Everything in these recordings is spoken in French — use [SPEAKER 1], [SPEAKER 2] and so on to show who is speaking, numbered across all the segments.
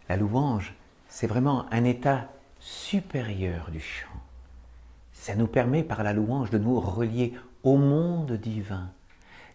[SPEAKER 1] La louange, c'est vraiment un état supérieur du chant. Ça nous permet par la louange de nous relier au monde divin.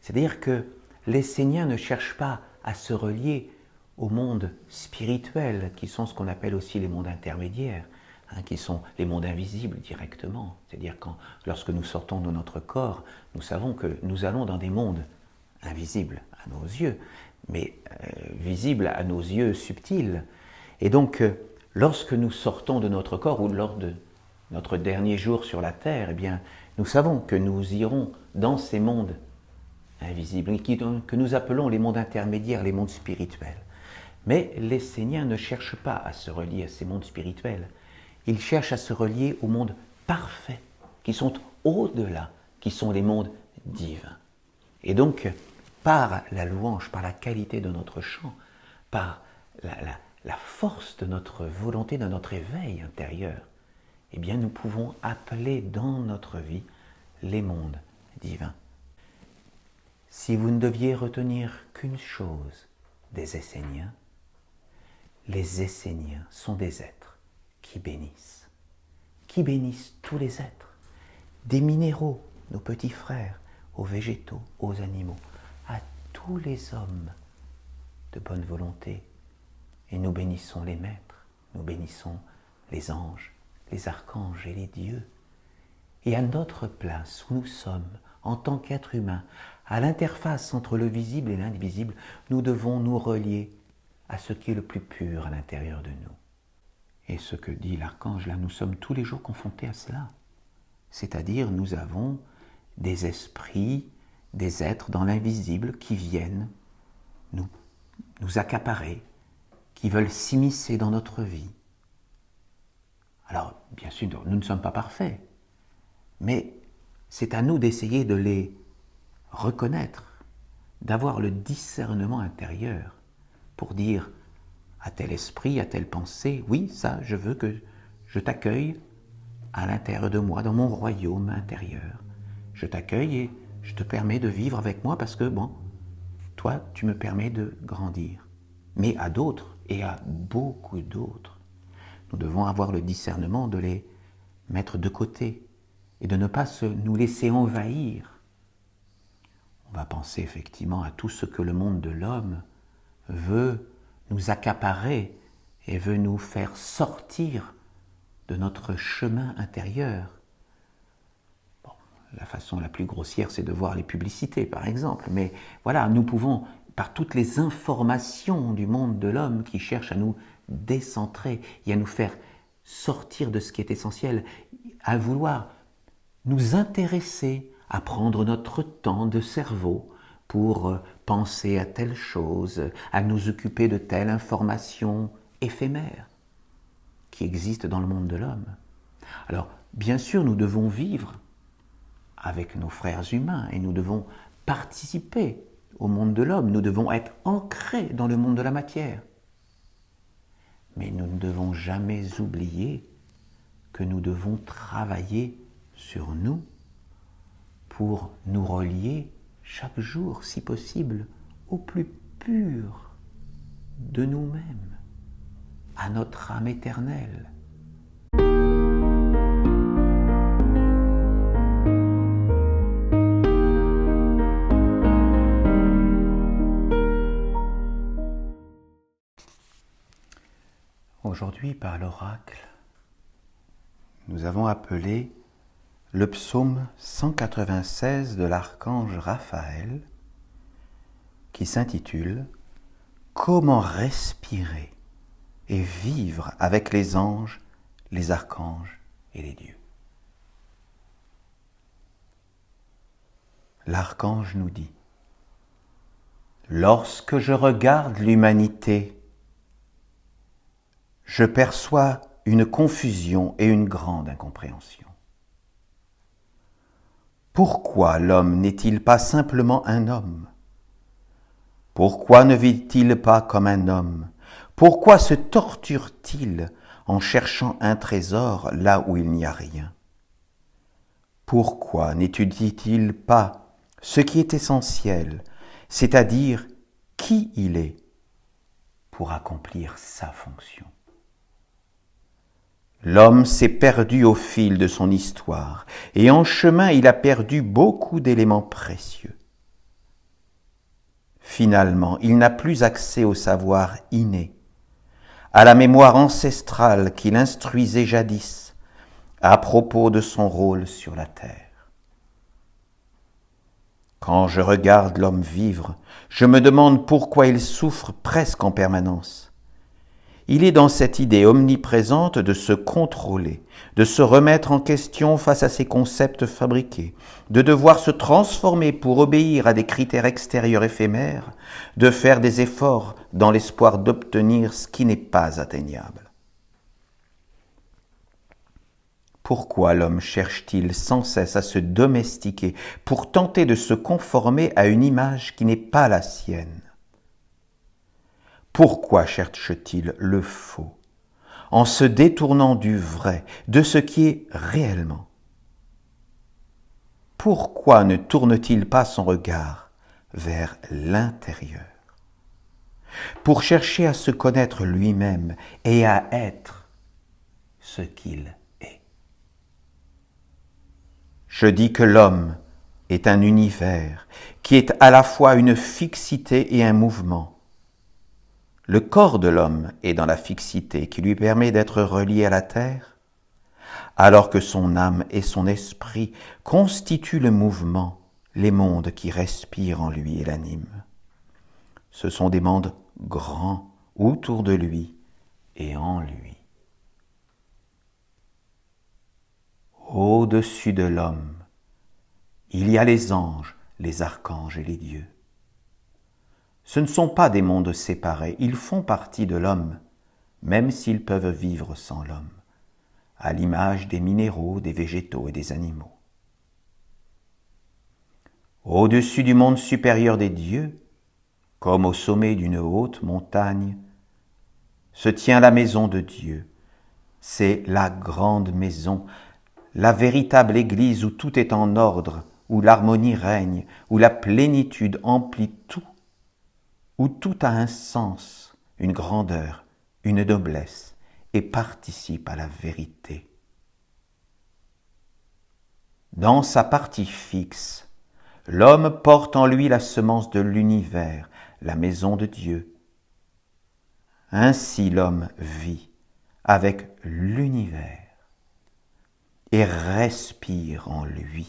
[SPEAKER 1] C'est-à-dire que l'Essénien ne cherche pas à se relier au monde spirituel, qui sont ce qu'on appelle aussi les mondes intermédiaires, qui sont les mondes invisibles directement. C'est-à-dire lorsque nous sortons de notre corps, nous savons que nous allons dans des mondes invisibles à nos yeux, mais visibles à nos yeux subtils. Et donc, lorsque nous sortons de notre corps, ou lors de notre dernier jour sur la terre, eh bien, nous savons que nous irons dans ces mondes invisibles, que nous appelons les mondes intermédiaires, les mondes spirituels. Mais l'Essénien ne cherche pas à se relier à ces mondes spirituels. Il cherche à se relier aux mondes parfaits, qui sont au-delà, qui sont les mondes divins. Et donc, par la louange, par la qualité de notre chant, par la force de notre volonté, de notre éveil intérieur, eh bien, nous pouvons appeler dans notre vie les mondes divins. Si vous ne deviez retenir qu'une chose des Esséniens, les Esséniens sont des êtres qui bénissent tous les êtres, des minéraux, nos petits frères, aux végétaux, aux animaux, à tous les hommes de bonne volonté. Et nous bénissons les maîtres, nous bénissons les anges, les archanges et les dieux. Et à notre place, où nous sommes, en tant qu'êtres humains, à l'interface entre le visible et l'invisible, nous devons nous relier à ce qui est le plus pur à l'intérieur de nous. Et ce que dit l'archange, là, nous sommes tous les jours confrontés à cela. C'est-à-dire, nous avons des esprits, des êtres dans l'invisible qui viennent nous accaparer, qui veulent s'immiscer dans notre vie. Alors, bien sûr, nous ne sommes pas parfaits, mais c'est à nous d'essayer de les reconnaître, d'avoir le discernement intérieur pour dire à tel esprit, à telle pensée, oui, ça, je veux que je t'accueille à l'intérieur de moi, dans mon royaume intérieur. Je t'accueille et je te permets de vivre avec moi parce que, bon, toi, tu me permets de grandir. Mais à d'autres, et à beaucoup d'autres, nous devons avoir le discernement de les mettre de côté et de ne pas nous laisser envahir. On va penser effectivement à tout ce que le monde de l'homme veut nous accaparer et veut nous faire sortir de notre chemin intérieur. Bon, la façon la plus grossière, c'est de voir les publicités, par exemple. Mais voilà, nous pouvons, par toutes les informations du monde de l'homme qui cherchent à nous décentrer et à nous faire sortir de ce qui est essentiel, à vouloir nous intéresser, à prendre notre temps de cerveau pour penser à telle chose, à nous occuper de telle information éphémère qui existe dans le monde de l'homme. Alors, bien sûr, nous devons vivre avec nos frères humains et nous devons participer au monde de l'homme, nous devons être ancrés dans le monde de la matière. Mais nous ne devons jamais oublier que nous devons travailler sur nous pour nous relier chaque jour, si possible, au plus pur de nous-mêmes, à notre âme éternelle. Aujourd'hui, par l'oracle, nous avons appelé le psaume 196 de l'archange Raphaël, qui s'intitule « Comment respirer et vivre avec les anges, les archanges et les dieux ». L'archange nous dit « Lorsque je regarde l'humanité, je perçois une confusion et une grande incompréhension. Pourquoi l'homme n'est-il pas simplement un homme? Pourquoi ne vit-il pas comme un homme? Pourquoi se torture-t-il en cherchant un trésor là où il n'y a rien? Pourquoi n'étudie-t-il pas ce qui est essentiel, c'est-à-dire qui il est, pour accomplir sa fonction. L'homme s'est perdu au fil de son histoire, et en chemin il a perdu beaucoup d'éléments précieux. Finalement, il n'a plus accès au savoir inné, à la mémoire ancestrale qui l'instruisait jadis à propos de son rôle sur la terre. Quand je regarde l'homme vivre, je me demande pourquoi il souffre presque en permanence. Il est dans cette idée omniprésente de se contrôler, de se remettre en question face à ses concepts fabriqués, de devoir se transformer pour obéir à des critères extérieurs éphémères, de faire des efforts dans l'espoir d'obtenir ce qui n'est pas atteignable. Pourquoi l'homme cherche-t-il sans cesse à se domestiquer pour tenter de se conformer à une image qui n'est pas la sienne ? Pourquoi cherche-t-il le faux, en se détournant du vrai, de ce qui est réellement ? Pourquoi ne tourne-t-il pas son regard vers l'intérieur, pour chercher à se connaître lui-même et à être ce qu'il est ? Je dis que l'homme est un univers qui est à la fois une fixité et un mouvement. Le corps de l'homme est dans la fixité qui lui permet d'être relié à la terre, alors que son âme et son esprit constituent le mouvement, les mondes qui respirent en lui et l'animent. Ce sont des mondes grands autour de lui et en lui. Au-dessus de l'homme, il y a les anges, les archanges et les dieux. Ce ne sont pas des mondes séparés, ils font partie de l'homme, même s'ils peuvent vivre sans l'homme, à l'image des minéraux, des végétaux et des animaux. Au-dessus du monde supérieur des dieux, comme au sommet d'une haute montagne, se tient la maison de Dieu. C'est la grande maison, la véritable église où tout est en ordre, où l'harmonie règne, où la plénitude emplit tout, où tout a un sens, une grandeur, une noblesse, et participe à la vérité. Dans sa partie fixe, l'homme porte en lui la semence de l'univers, la maison de Dieu. Ainsi l'homme vit avec l'univers et respire en lui.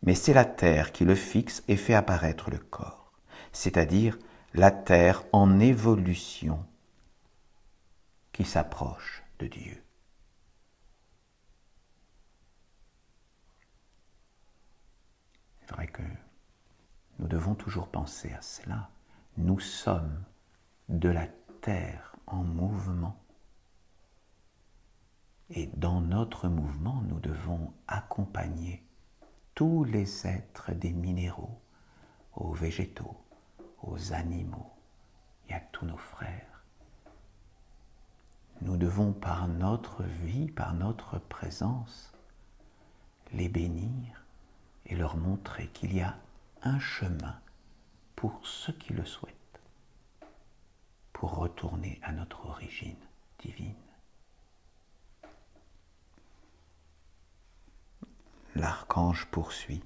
[SPEAKER 1] Mais c'est la terre qui le fixe et fait apparaître le corps, c'est-à-dire la terre en évolution qui s'approche de Dieu. C'est vrai que nous devons toujours penser à cela. Nous sommes de la terre en mouvement. Et dans notre mouvement, nous devons accompagner tous les êtres des minéraux, aux végétaux, aux animaux et à tous nos frères. Nous devons par notre vie, par notre présence, les bénir et leur montrer qu'il y a un chemin pour ceux qui le souhaitent, pour retourner à notre origine divine. L'archange poursuit.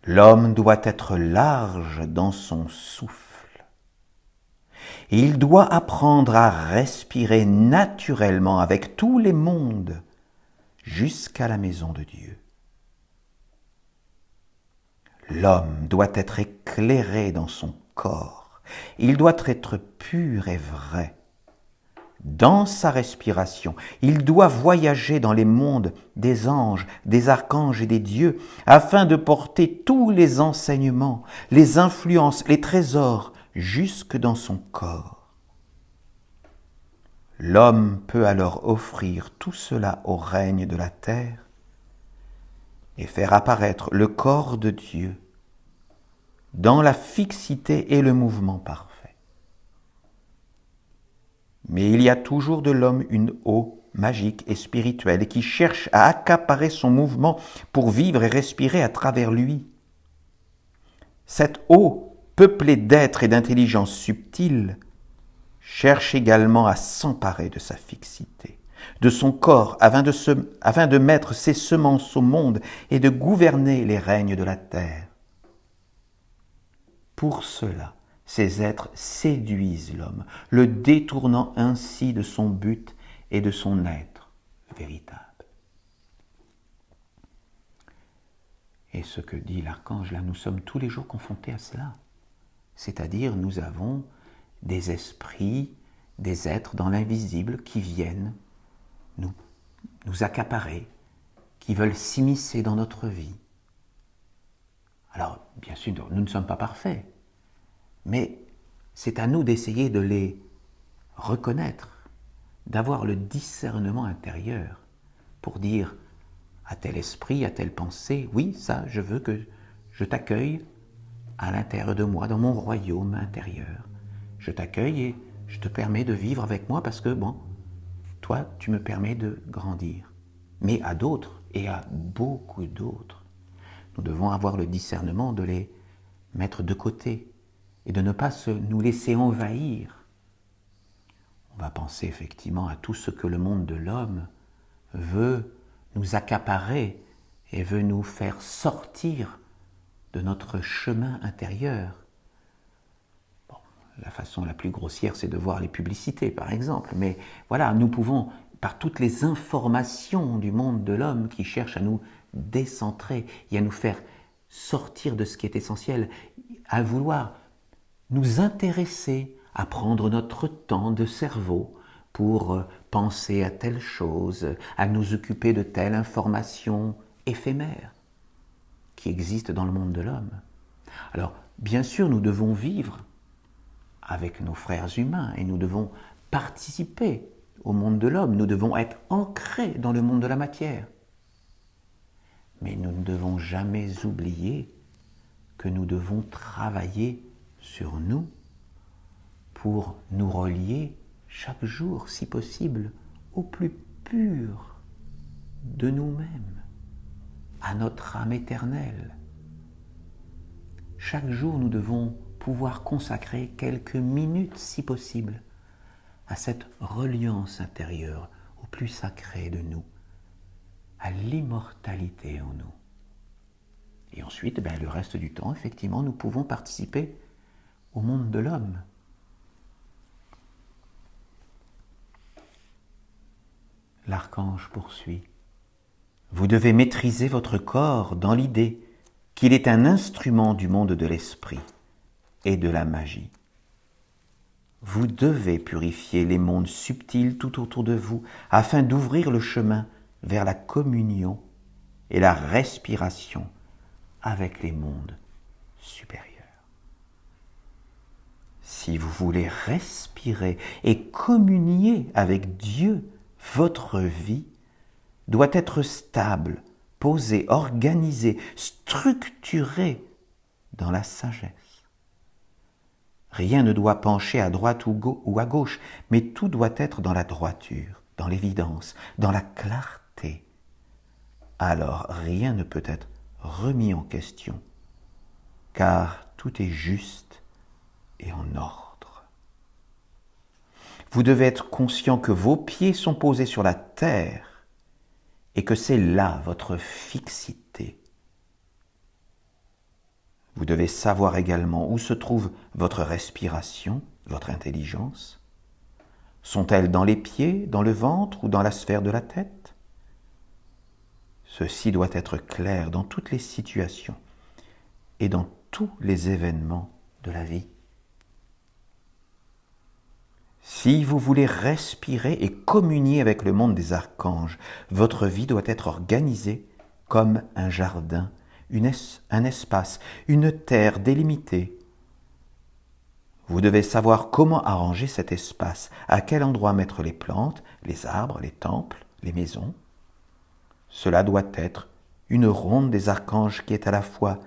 [SPEAKER 1] L'homme doit être large dans son souffle. Il doit apprendre à respirer naturellement avec tous les mondes jusqu'à la maison de Dieu. L'homme doit être éclairé dans son corps. Il doit être pur et vrai. Dans sa respiration, il doit voyager dans les mondes des anges, des archanges et des dieux, afin de porter tous les enseignements, les influences, les trésors, jusque dans son corps. L'homme peut alors offrir tout cela au règne de la terre et faire apparaître le corps de Dieu dans la fixité et le mouvement parfait. Mais il y a toujours de l'homme une eau magique et spirituelle qui cherche à accaparer son mouvement pour vivre et respirer à travers lui. Cette eau
[SPEAKER 2] peuplé d'êtres et d'intelligences subtiles, cherche également à s'emparer de sa fixité, de son corps, afin de mettre ses semences au monde et de gouverner les règnes de la terre. Pour cela, ces êtres séduisent l'homme, le détournant ainsi de son but et de son être véritable. Et ce que dit l'archange là, nous sommes tous les jours confrontés à cela. C'est-à-dire, nous avons des esprits, des êtres dans l'invisible qui viennent nous accaparer, qui veulent s'immiscer dans notre vie. Alors, bien sûr, nous ne sommes pas parfaits, mais c'est à nous d'essayer de les reconnaître, d'avoir le discernement intérieur pour dire à tel esprit, à telle pensée, oui, ça, je veux que je t'accueille à l'intérieur de moi, dans mon royaume intérieur. Je t'accueille et je te permets de vivre avec moi parce que, bon, toi, tu me permets de grandir. Mais à d'autres, et à beaucoup d'autres, nous devons avoir le discernement de les mettre de côté et de ne pas nous laisser envahir. On va penser effectivement à tout ce que le monde de l'homme veut nous accaparer et veut nous faire sortir de notre chemin intérieur. Bon, la façon la plus grossière, c'est de voir les publicités, par exemple. Mais voilà, nous pouvons, par toutes les informations du monde de l'homme qui cherchent à nous décentrer et à nous faire sortir de ce qui est essentiel, à vouloir nous intéresser, à prendre notre temps de cerveau pour penser à telle chose, à nous occuper de telle information éphémère qui existe dans le monde de l'homme. Alors, bien sûr, nous devons vivre avec nos frères humains et nous devons participer au monde de l'homme, nous devons être ancrés dans le monde de la matière. Mais nous ne devons jamais oublier que nous devons travailler sur nous pour nous relier chaque jour, si possible, au plus pur de nous-mêmes, à notre âme éternelle. Chaque jour, nous devons pouvoir consacrer quelques minutes, si possible, à cette reliance intérieure, au plus sacré de nous, à l'immortalité en nous. Et ensuite, le reste du temps, effectivement, nous pouvons participer au monde de l'homme. L'archange poursuit. Vous devez maîtriser votre corps dans l'idée qu'il est un instrument du monde de l'esprit et de la magie. Vous devez purifier les mondes subtils tout autour de vous afin d'ouvrir le chemin vers la communion et la respiration avec les mondes supérieurs. Si vous voulez respirer et communier avec Dieu, votre vie doit être stable, posée, organisée, structurée dans la sagesse. Rien ne doit pencher à droite ou à gauche, mais tout doit être dans la droiture, dans l'évidence, dans la clarté. Alors rien ne peut être remis en question, car tout est juste et en ordre. Vous devez être conscient que vos pieds sont posés sur la terre et que c'est là votre fixité. Vous devez savoir également où se trouve votre respiration, votre intelligence. Sont-elles dans les pieds, dans le ventre ou dans la sphère de la tête ? Ceci doit être clair dans toutes les situations et dans tous les événements de la vie. Si vous voulez respirer et communier avec le monde des archanges, votre vie doit être organisée comme un jardin, un espace, une terre délimitée. Vous devez savoir comment arranger cet espace, à quel endroit mettre les plantes, les arbres, les temples, les maisons. Cela doit être une ronde des archanges qui est à la fois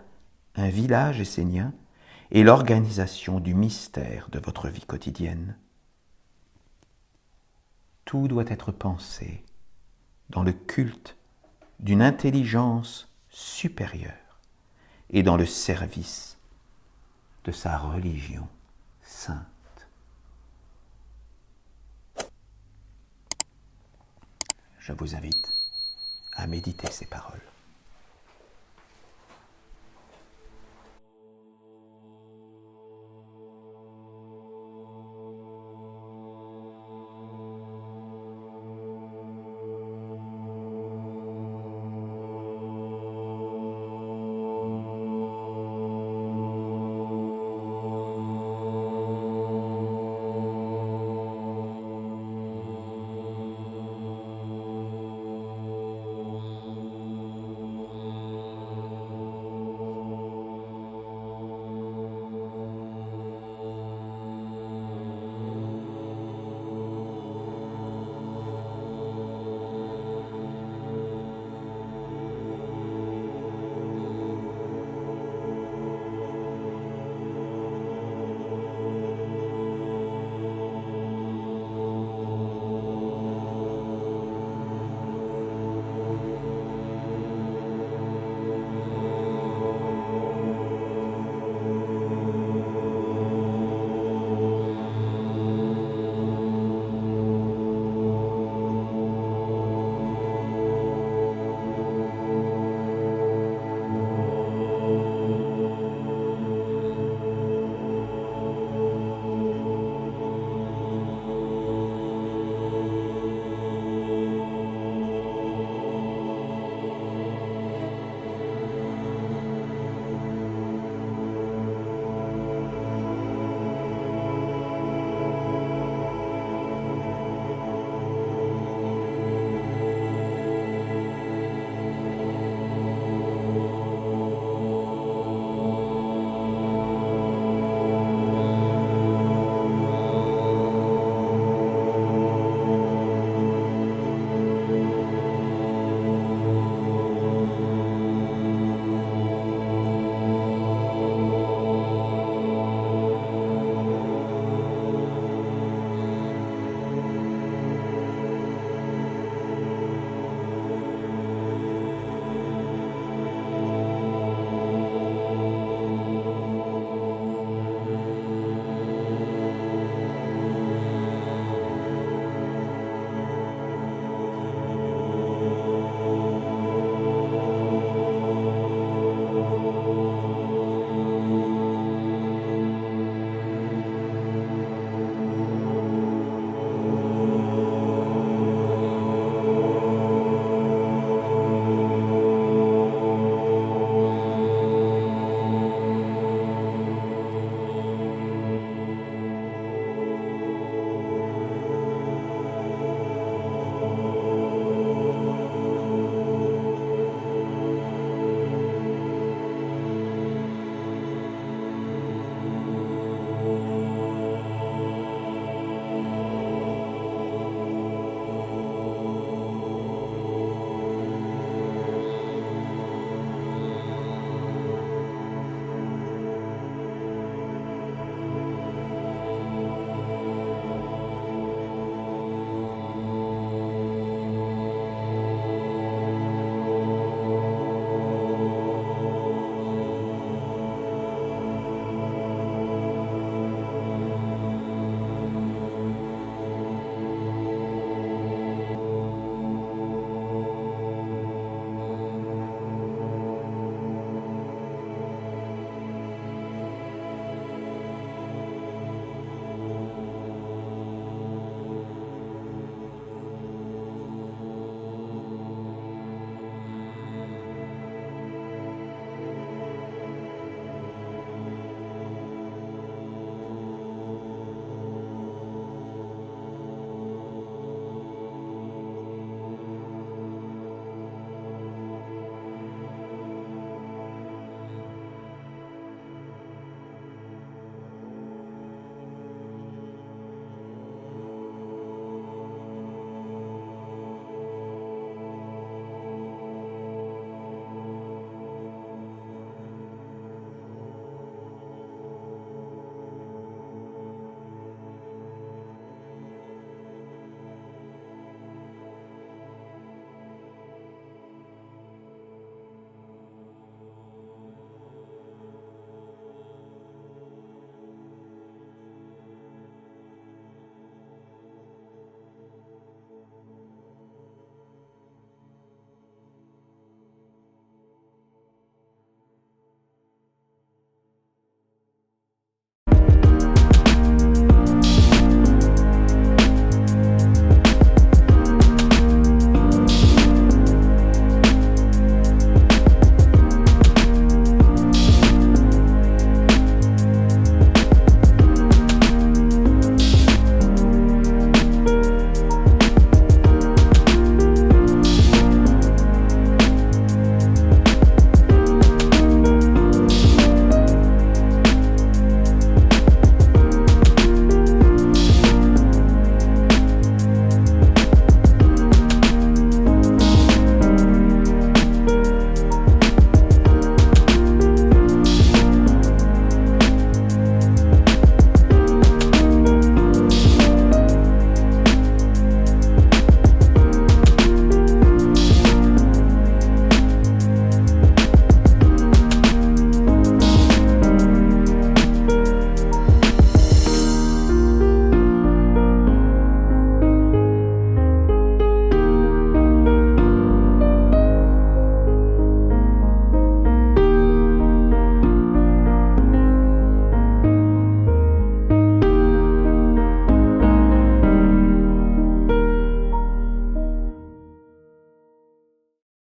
[SPEAKER 2] un village essénien et l'organisation du mystère de votre vie quotidienne. Tout doit être pensé dans le culte d'une intelligence supérieure et dans le service de sa religion sainte. Je vous invite à méditer ces paroles.